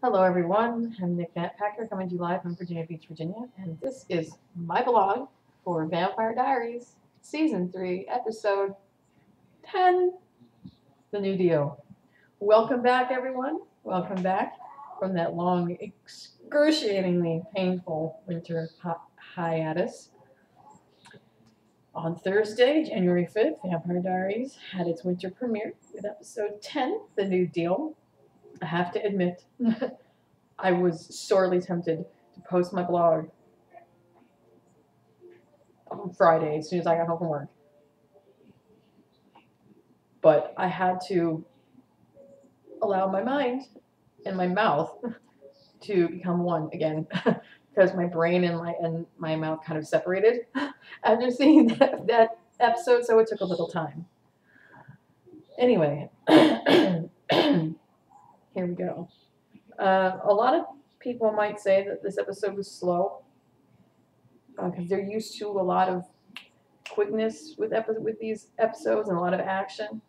Hello, everyone. I'm Nick Packer coming to you live from Virginia Beach, Virginia, and this is my blog for Vampire Diaries, Season 3, Episode 10, The New Deal. Welcome back, everyone. Welcome back from that long, excruciatingly painful winter hiatus. On Thursday, January 5th, Vampire Diaries had its winter premiere with Episode 10, The New Deal. I have to admit, I was sorely tempted to post my blog on Friday as soon as I got home from work. But I had to allow my mind and my mouth to become one again because my brain and my mouth kind of separated after seeing that episode, so it took a little time. Anyway, here we go. A lot of people might say that this episode was slow because they're used to a lot of quickness with these episodes and a lot of action.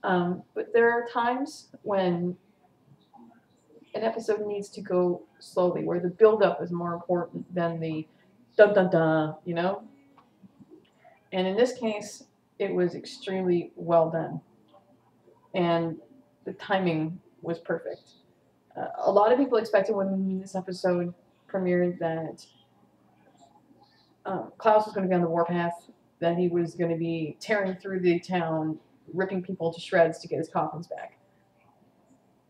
But there are times when an episode needs to go slowly, where the build-up is more important than the dun dun dun, you know? And in this case, it was extremely well done. And the timing was perfect. A lot of people expected when this episode premiered that Klaus was going to be on the warpath, that he was going to be tearing through the town, ripping people to shreds to get his coffins back.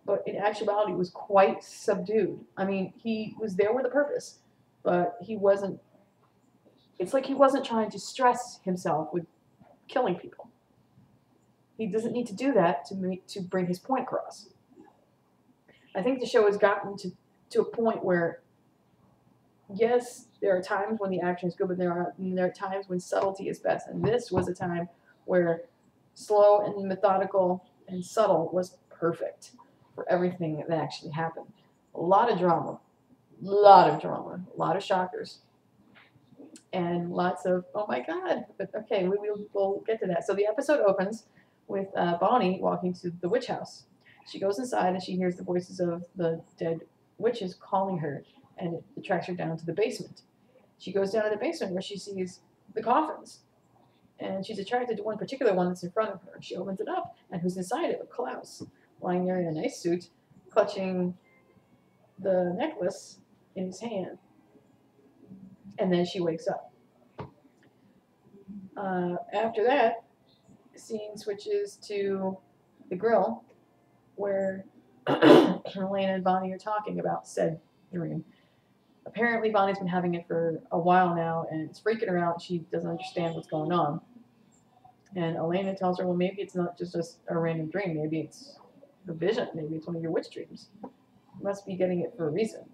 But in actuality, it was quite subdued. I mean, he was there with a purpose, but he wasn't. It's like he wasn't trying to stress himself with killing people. He doesn't need to do that to bring his point across. I think the show has gotten to a point where, yes, there are times when the action is good, but there are times when subtlety is best. And this was a time where slow and methodical and subtle was perfect for everything that actually happened. A lot of drama, a lot of shockers, and lots of, oh my god. But okay, we'll get to that. So the episode opens with Bonnie walking to the witch house. She goes inside and she hears the voices of the dead witches calling her, and it attracts her down to the basement. She goes down to the basement where she sees the coffins, and she's attracted to one particular one that's in front of her. She opens it up, and who's inside it? Klaus, lying there in a nice suit, clutching the necklace in his hand. And then she wakes up. After that, the scene switches to the grill, where Elena and Bonnie are talking about said dream. Apparently, Bonnie's been having it for a while now, and it's freaking her out. She doesn't understand what's going on. And Elena tells her, well, maybe it's not just a random dream. Maybe it's a vision. Maybe it's one of your witch dreams. You must be getting it for a reason.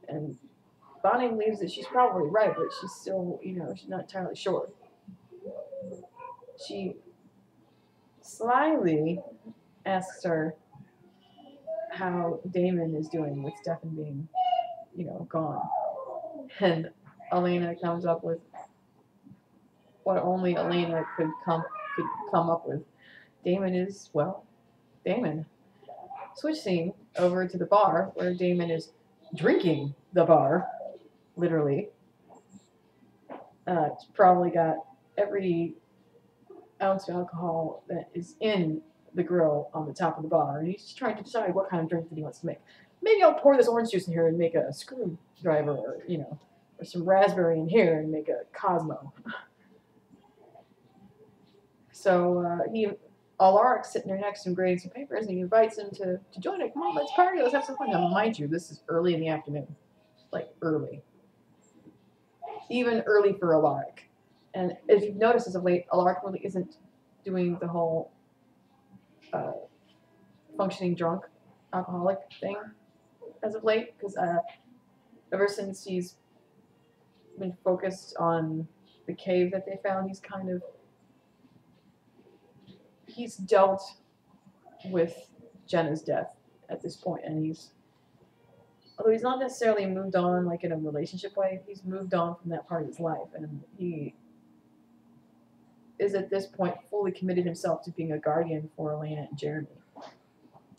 And Bonnie believes that she's probably right, but she's still, she's not entirely sure. She slyly asks her how Damon is doing with Stefan being, gone. And Elena comes up with what only Elena could come up with. Damon is, well, Damon. Switch scene over to the bar where Damon is drinking the bar, literally. It's probably got every ounce of alcohol that is in the grill on the top of the bar, and he's trying to decide what kind of drink that he wants to make. Maybe I'll pour this orange juice in here and make a screwdriver, or some raspberry in here and make a Cosmo. So Alaric's sitting there next to him grading some papers, and he invites him to join it. Come on, let's party, let's have some fun. Now, mind you, this is early in the afternoon. Like, early. Even early for Alaric. And if you've noticed as of late, Alaric really isn't doing the whole functioning drunk alcoholic thing as of late, because ever since he's been focused on the cave that they found, he's dealt with Jenna's death at this point, and although he's not necessarily moved on like in a relationship way, he's moved on from that part of his life, and he is at this point fully committed himself to being a guardian for Elena and Jeremy.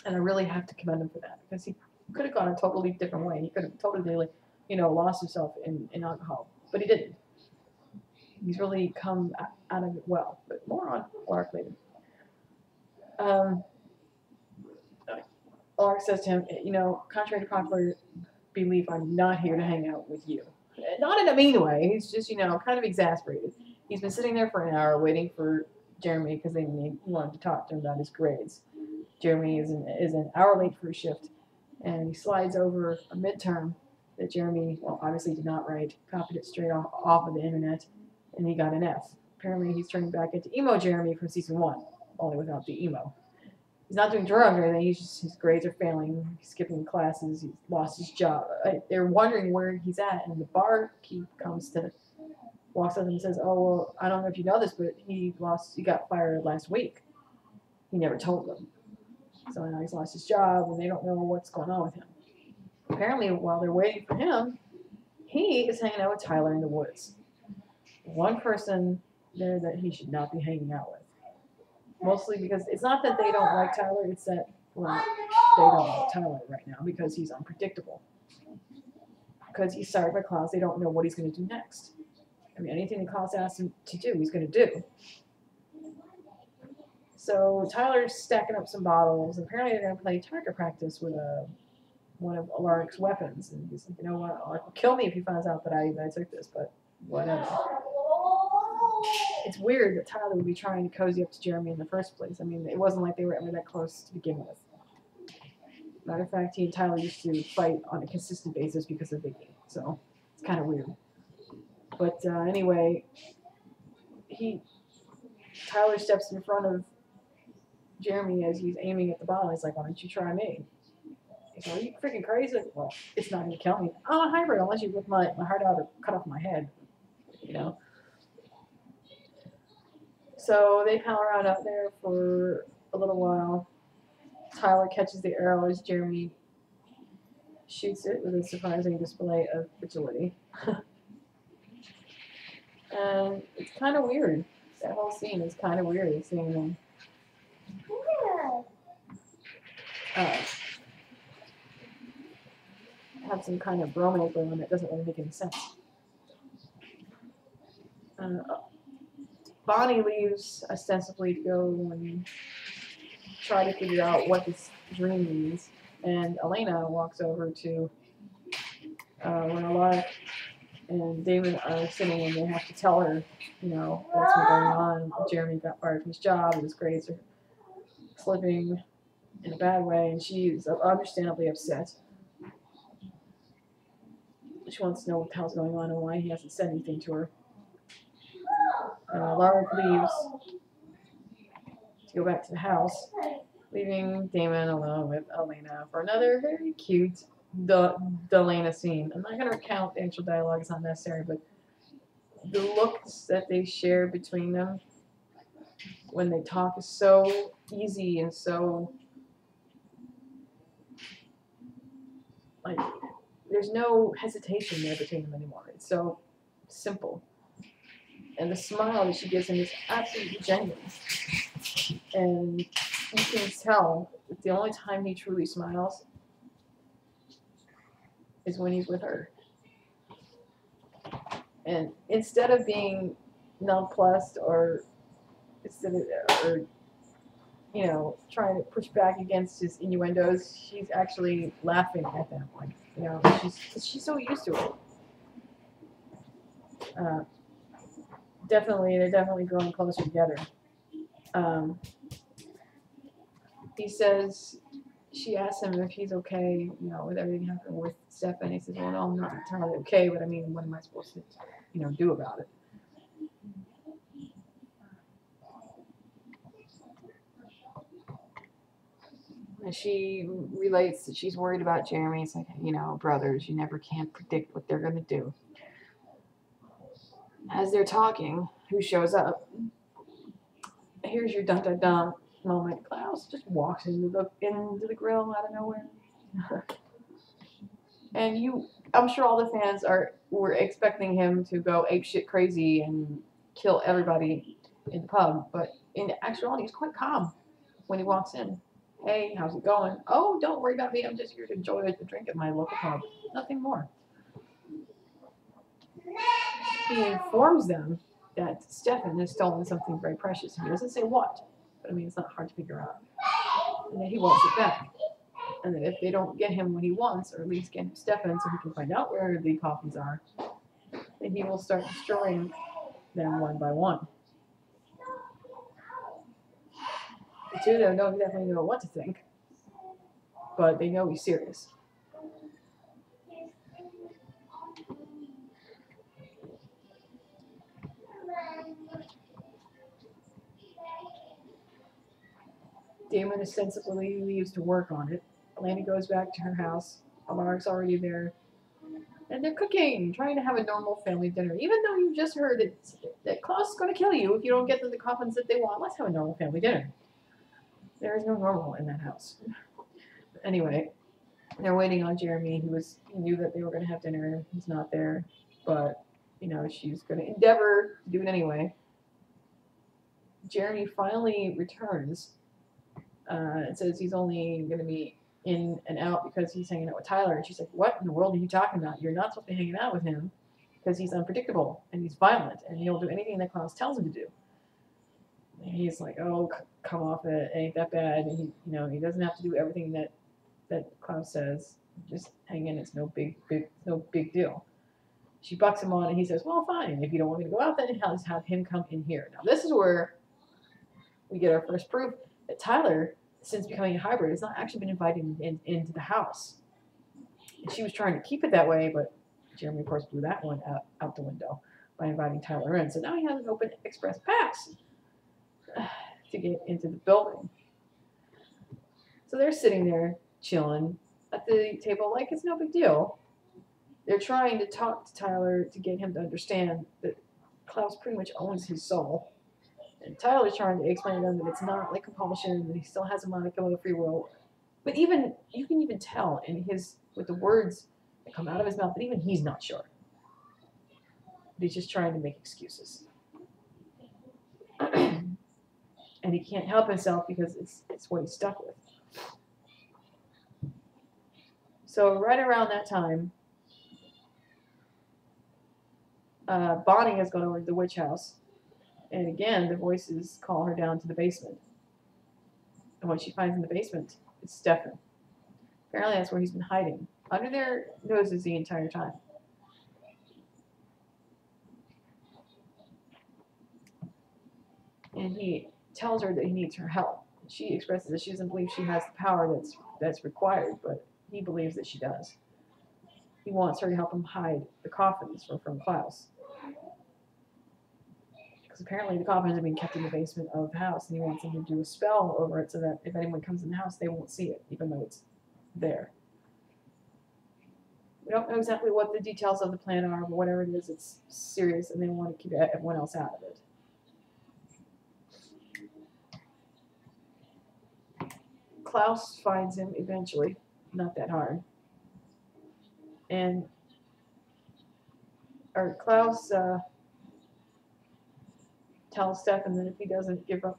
And I really have to commend him for that, because could have gone a totally different way. He could have totally, lost himself in alcohol, but he didn't. He's really come out of it well. But more on Lark later. Um, Lark says to him, contrary to popular belief, I'm not here to hang out with you. Not in a mean way. He's just, kind of exasperated. He's been sitting there for an hour waiting for Jeremy because they wanted to talk to him about his grades. Jeremy is an hour late for his shift, and he slides over a midterm that Jeremy, well, obviously did not write, copied it straight off of the internet, and he got an F. Apparently, he's turning back into emo Jeremy from season 1, only without the emo. He's not doing drugs or anything. His grades are failing. He's skipping classes. He's lost his job. They're wondering where he's at, and the barkeep walks up and says, "Oh well, I don't know if you know this, but he got fired last week. He never told them, so now he's lost his job, and they don't know what's going on with him." Apparently, while they're waiting for him, he is hanging out with Tyler in the woods. One person there that he should not be hanging out with. Mostly because it's not that they don't like Tyler, it's that, well, they don't like Tyler right now because he's unpredictable. Because he's started by Klaus, they don't know what he's going to do next. I mean, anything that Klaus asks him to do, he's going to do. So Tyler's stacking up some bottles, and apparently they're going to play target practice with one of Alaric's weapons. And he's like, you know what, Alaric will kill me if he finds out that I took this, but whatever. It's weird that Tyler would be trying to cozy up to Jeremy in the first place. I mean, it wasn't like they were ever that close to begin with. Matter of fact, he and Tyler used to fight on a consistent basis because of Vicky. So it's kind of weird. But anyway, Tyler steps in front of Jeremy as he's aiming at the bottle. He's like, "Why don't you try me?" He's like, "Are you freaking crazy?" Well, it's not going to kill me. I'm a hybrid unless you rip my heart out or cut off my head. So they pal around out there for a little while. Tyler catches the arrow as Jeremy shoots it with a surprising display of agility. And it's kind of weird. That whole scene is kind of weird, seeing them have some kind of bromance going on that doesn't really make any sense. Bonnie leaves ostensibly to go and try to figure out what this dream means, and Elena walks over to when Alaric and Damon are sitting, and they have to tell her, what's been going on. Jeremy got fired from his job, and his grades are slipping in a bad way, and she's understandably upset. She wants to know what the hell's going on and why he hasn't said anything to her. Alaric leaves to go back to the house, leaving Damon alone with Elena for another very cute Delena scene. I'm not going to recount the actual dialogue, it's not necessary, but the looks that they share between them when they talk is so easy and so, like, there's no hesitation there between them anymore. It's so simple. And the smile that she gives him is absolutely genuine. And you can tell that the only time he truly smiles is when he's with her. And instead of being nonplussed or trying to push back against his innuendos, she's actually laughing at them. Like, she's so used to it. They're definitely growing closer together. He says, she asks him if he's okay, with everything happening with Stefan. He says, well, no, I'm not entirely okay, but I mean, what am I supposed to, do about it? And she relates that she's worried about Jeremy. It's like, brothers, you never can predict what they're going to do. As they're talking, who shows up? Here's your dun-dun-dun moment. Klaus just walks into the grill out of nowhere. And I'm sure all the fans were expecting him to go apeshit crazy and kill everybody in the pub, but in actuality, he's quite calm when he walks in. Hey, how's it going? Oh, don't worry about me. I'm just here to enjoy a drink at my local pub. Nothing more. He informs them that Stefan has stolen something very precious. He doesn't say what, but I mean, it's not hard to figure out. And that he wants it back. And that if they don't get him what he wants, or at least get him Stefan so he can find out where the coffins are, then he will start destroying them one by one. The two of them don't definitely know what to think, but they know he's serious. Damon ostensibly leaves to work on it. Elena goes back to her house. Alaric's already there. And they're cooking, trying to have a normal family dinner. Even though you just heard that Klaus is going to kill you if you don't get them the coffins that they want, let's have a normal family dinner. There is no normal in that house. Anyway, they're waiting on Jeremy. He knew that they were going to have dinner. He's not there, but she's going to endeavor to do it anyway. Jeremy finally returns. It says he's only going to be in and out because he's hanging out with Tyler. And she's like, what in the world are you talking about? You're not supposed to be hanging out with him because he's unpredictable and he's violent and he'll do anything that Klaus tells him to do. And he's like, oh, come off it. It ain't that bad. And he doesn't have to do everything that Klaus says. Just hang in. It's no big deal. She bucks him on and he says, well, fine. If you don't want me to go out, then I'll just have him come in here. Now, this is where we get our first proof that Tyler, since becoming a hybrid, has not actually been invited into the house. And she was trying to keep it that way, but Jeremy, of course, blew that one out the window by inviting Tyler in. So now he has an open express pass to get into the building. So they're sitting there chilling at the table like it's no big deal. They're trying to talk to Tyler to get him to understand that Klaus pretty much owns his soul. And Tyler's trying to explain to them that it's not like compulsion, that he still has a modicum of free will. But you can even tell with the words that come out of his mouth that even he's not sure. But he's just trying to make excuses. And he can't help himself because it's what he's stuck with. So right around that time, Bonnie has gone over to the witch house. And again, the voices call her down to the basement. And what she finds in the basement is Stefan. Apparently that's where he's been hiding, under their noses the entire time. And he tells her that he needs her help. She expresses that she doesn't believe she has the power that's required, but he believes that she does. He wants her to help him hide the coffins from Klaus. Because apparently the coffins are being kept in the basement of the house, and he wants them to do a spell over it so that if anyone comes in the house, they won't see it, even though it's there. We don't know exactly what the details of the plan are, but whatever it is, it's serious, and they want to keep everyone else out of it. Klaus finds him eventually, not that hard. And Klaus tells Stefan that if he doesn't give up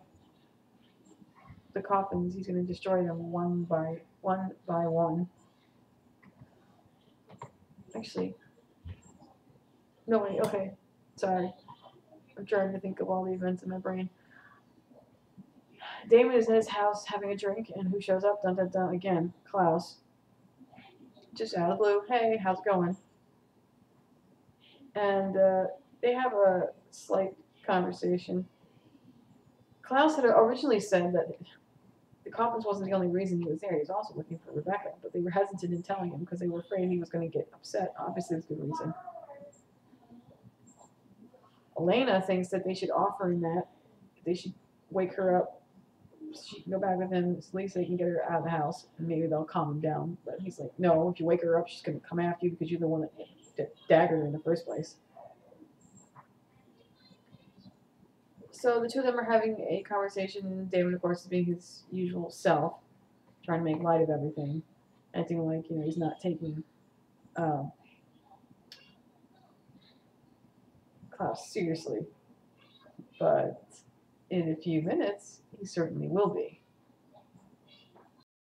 the coffins, he's going to destroy them one by one. Actually, no wait, okay, sorry. I'm trying to think of all the events in my brain. Damon is in his house having a drink, and who shows up? Dun dun dun again, Klaus. Just out of the blue, hey, how's it going? And they have a slight conversation. Klaus had originally said that the coffins wasn't the only reason he was there. He was also looking for Rebecca, but they were hesitant in telling him because they were afraid he was going to get upset. Obviously, it's a good reason. Elena thinks that they should offer him that. They should wake her up. She can go back with him. At least they can get her out of the house, and maybe they'll calm him down. But he's like, no, if you wake her up, she's going to come after you because you're the one that daggered her in the first place. So the two of them are having a conversation. David, of course, is being his usual self, trying to make light of everything, acting like he's not taking Klaus seriously. But in a few minutes, he certainly will be.